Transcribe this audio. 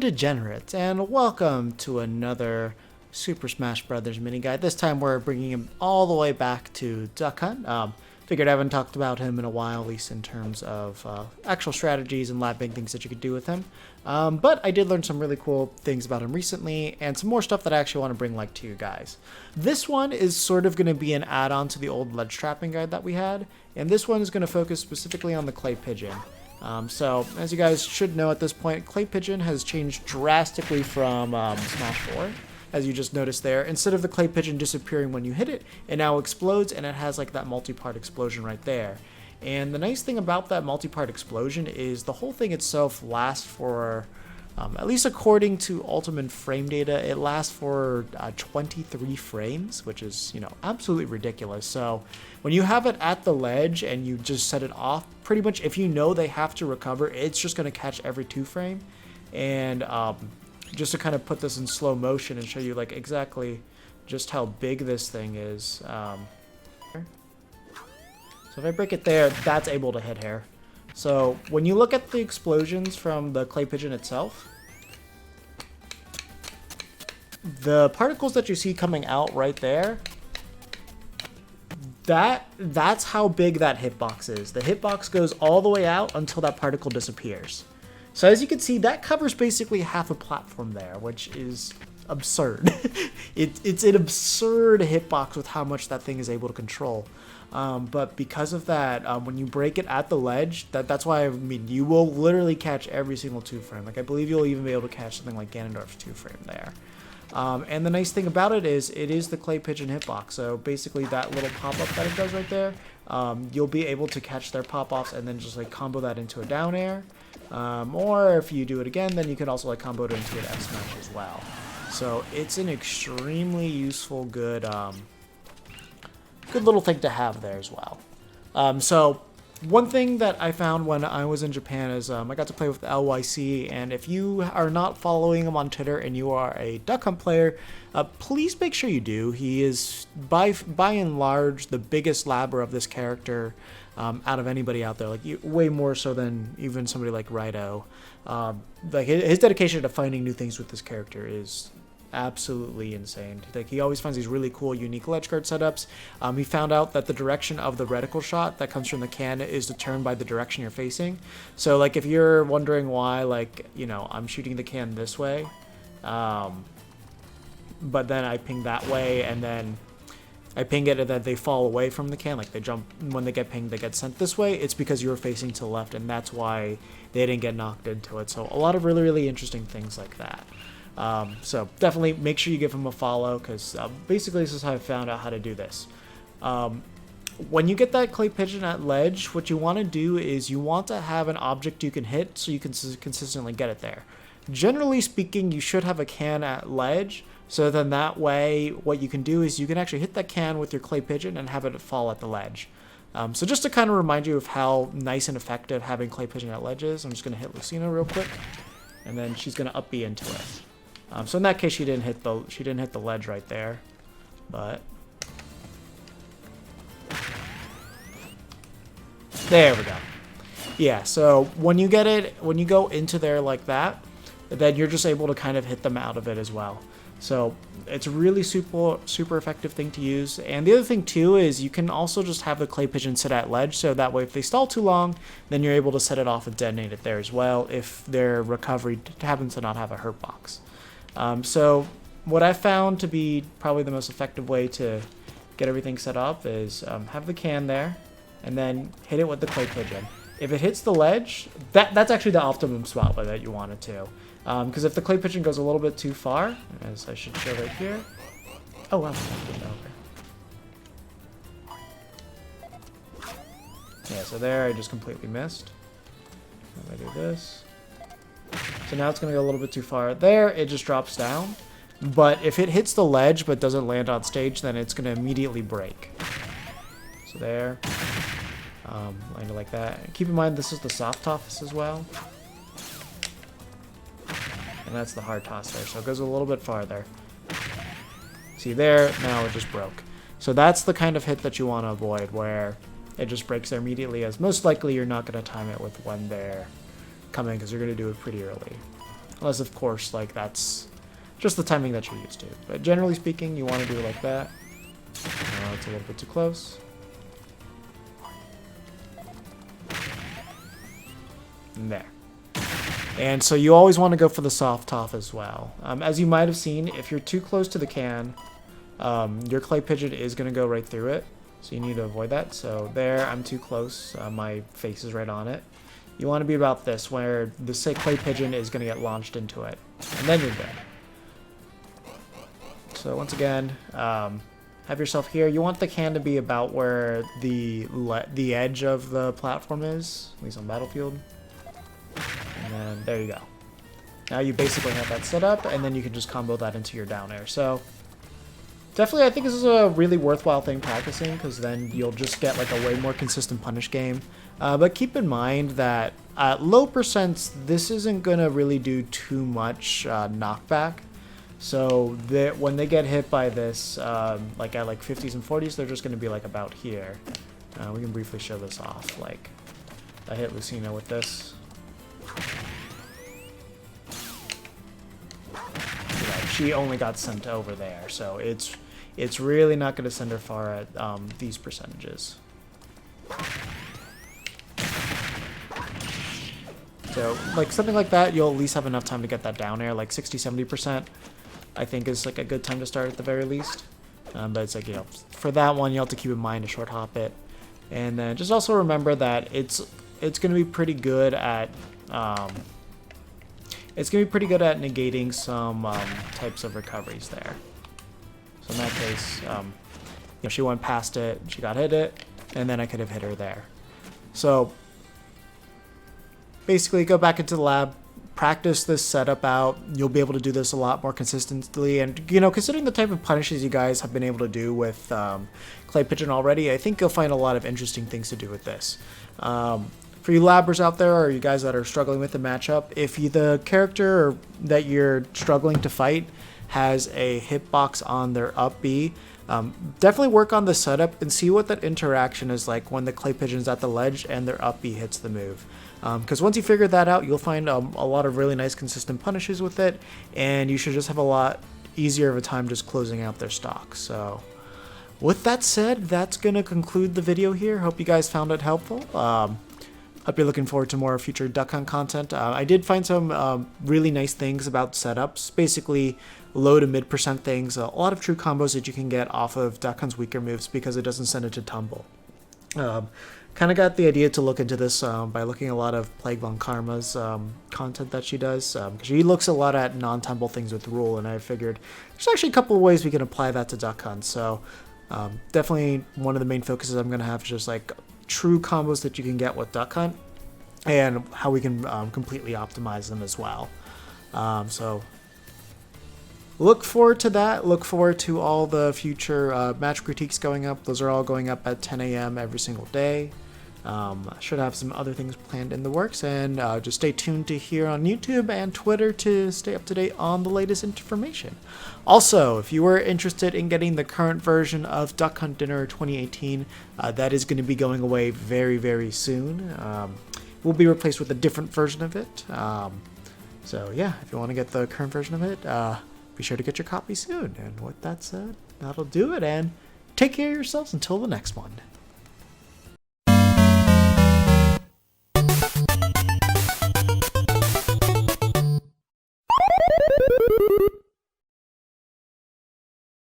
degenerates, and welcome to another Super Smash Brothers mini guide. This time we're bringing him all the way back to Duck Hunt. Figured I haven't talked about him in a while, at least in terms of actual strategies and lab-big things that you could do with him. But I did learn some really cool things about him recently, and some more stuff that I actually want to bring to you guys. This one is sort of going to be an add-on to the old ledge trapping guide that we had, and this one is going to focus specifically on the clay pigeon. So, as you guys should know at this point, Clay Pigeon has changed drastically from Smash 4, as you just noticed there. Instead of the Clay Pigeon disappearing when you hit it, it now explodes, and it has like that multi-part explosion right there. And the nice thing about that multi-part explosion is the whole thing itself lasts for, at least according to Ultimate frame data, it lasts for 23 frames, which is, absolutely ridiculous. So when you have it at the ledge and you just set it off, pretty much if you know they have to recover, it's just going to catch every 2 frame. And just to kind of put this in slow motion and show you like exactly just how big this thing is. So if I break it there, that's able to hit here. So when you look at the explosions from the Clay Pigeon itself, the particles that you see coming out right there, that's how big that hitbox is. The hitbox goes all the way out until that particle disappears. So as you can see, that covers basically half a platform there, which is absurd. It's an absurd hitbox with how much that thing is able to control. But because of that, when you break it at the ledge, that's why you will literally catch every single 2 frame. Like I believe you'll even be able to catch something like Ganondorf's 2 frame there. And the nice thing about it is the Clay Pigeon hitbox. So basically that little pop-up that it does right there, you'll be able to catch their pop-offs and then just like combo that into a down air. Or if you do it again, then you can also like combo it into an F smash as well. So it's an extremely useful, good little thing to have there as well. So one thing that I found when I was in Japan is I got to play with LYC, and if you are not following him on Twitter and you are a Duck Hunt player, please make sure you do. He is by and large the biggest labber of this character out of anybody out there, like way more so than even somebody like Rido. Like his dedication to finding new things with this character is absolutely insane. Like he always finds these really cool, unique ledge guard setups. He found out that the direction of the reticle shot that comes from the can is determined by the direction you're facing. So like if you're wondering why, like I'm shooting the can this way, but then I ping that way, and then I ping it and then they fall away from the can, like they jump, when they get pinged they get sent this way, it's because you were facing to the left, and that's why they didn't get knocked into it. So a lot of really, really interesting things like that. So definitely make sure you give him a follow, because basically this is how I found out how to do this. When you get that Clay Pigeon at ledge, what you want to do is you want to have an object you can hit so you can consistently get it there. Generally speaking, you should have a can at ledge, so then that way what you can do is you can actually hit that can with your Clay Pigeon and have it fall at the ledge. So just to kind of remind you of how nice and effective having Clay Pigeon at ledge is, I'm just going to hit Lucina real quick, and then she's going to up B into it. So in that case, she didn't hit the ledge right there, but there we go. Yeah. So when you go into there like that, then you're just able to kind of hit them out of it as well. So it's a really super effective thing to use. And the other thing too is you can also just have the Clay Pigeon sit at ledge, so that way if they stall too long, then you're able to set it off and detonate it there as well if their recovery happens to not have a hurt box. So what I found to be probably the most effective way to get everything set up is have the can there and then hit it with the Clay Pigeon. If it hits the ledge, that's actually the optimum spot that you want it to. Because if the Clay Pigeon goes a little bit too far, as I should show right here. Oh, wow. Okay. Yeah, so there I just completely missed. If I do this. So now it's going to go a little bit too far. There, it just drops down. But if it hits the ledge but doesn't land on stage, then it's going to immediately break. So there. Land it like that. Keep in mind, this is the soft toss as well. And that's the hard toss there. So it goes a little bit farther. See there, now it just broke. So that's the kind of hit that you want to avoid, where it just breaks there immediately, as most likely you're not going to time it with when they're coming, because you're going to do it pretty early. Unless, of course, like, that's just the timing that you're used to. But generally speaking, you want to do it like that. It's a little bit too close. And there. And so you always want to go for the soft top as well. As you might have seen, if you're too close to the can, your clay pigeon is going to go right through it. So you need to avoid that. So there, I'm too close. My face is right on it. You want to be about this, where the clay pigeon is going to get launched into it. And then you're good. So once again, have yourself here. You want the can to be about where the edge of the platform is, at least on Battlefield. And then there you go. Now you basically have that set up, and then you can just combo that into your down air. So definitely, I think this is a really worthwhile thing practicing, because then you'll just get like a way more consistent punish game. But keep in mind that at low percents, this isn't going to really do too much knockback. So when they get hit by this, like at like 50s and 40s, they're just going to be like about here. We can briefly show this off. Like, I hit Lucina with this. She only got sent over there, so it's really not going to send her far at these percentages. So like something like that, you'll at least have enough time to get that down air. Like 60-70% I think is like a good time to start at the very least. But it's like, you know, for that one you have to keep in mind to short hop it, and then just also remember that it's going to be pretty good at negating some types of recoveries there. So in that case, you know, she went past it, she got hit it, and then I could have hit her there. So basically, go back into the lab, practice this setup out. You'll be able to do this a lot more consistently. And, you know, considering the type of punishes you guys have been able to do with Clay Pigeon already, I think you'll find a lot of interesting things to do with this. For you labbers out there, or you guys that are struggling with the matchup, if the character that you're struggling to fight has a hitbox on their up B, definitely work on the setup and see what that interaction is like when the clay pigeon's at the ledge and their up B hits the move. Because once you figure that out, you'll find a lot of really nice consistent punishes with it, and you should just have a lot easier of a time just closing out their stock. So with that said, that's going to conclude the video here. Hope you guys found it helpful. Hope you're looking forward to more future Duck Hunt content. I did find some really nice things about setups, basically low to mid percent things, a lot of true combos that you can get off of Duck Hunt's weaker moves because it doesn't send it to tumble. Kind of got the idea to look into this by looking a lot of Plague Von Karma's content that she does, because she looks a lot at non-tumble things with Rule, and I figured there's actually a couple of ways we can apply that to Duck Hunt. So definitely one of the main focuses I'm going to have is just like true combos that you can get with Duck Hunt, and how we can completely optimize them as well. So look forward to that. Look forward to all the future match critiques going up. Those are all going up at 10 a.m. every single day. I should have some other things planned in the works, and just stay tuned to here on YouTube and Twitter to stay up to date on the latest information. Also, if you were interested in getting the current version of Duck Hunt Dinner 2018, that is going to be going away very, very soon. Will be replaced with a different version of it. So yeah, if you want to get the current version of it, be sure to get your copy soon. And with that said, that'll do it, and take care of yourselves until the next one.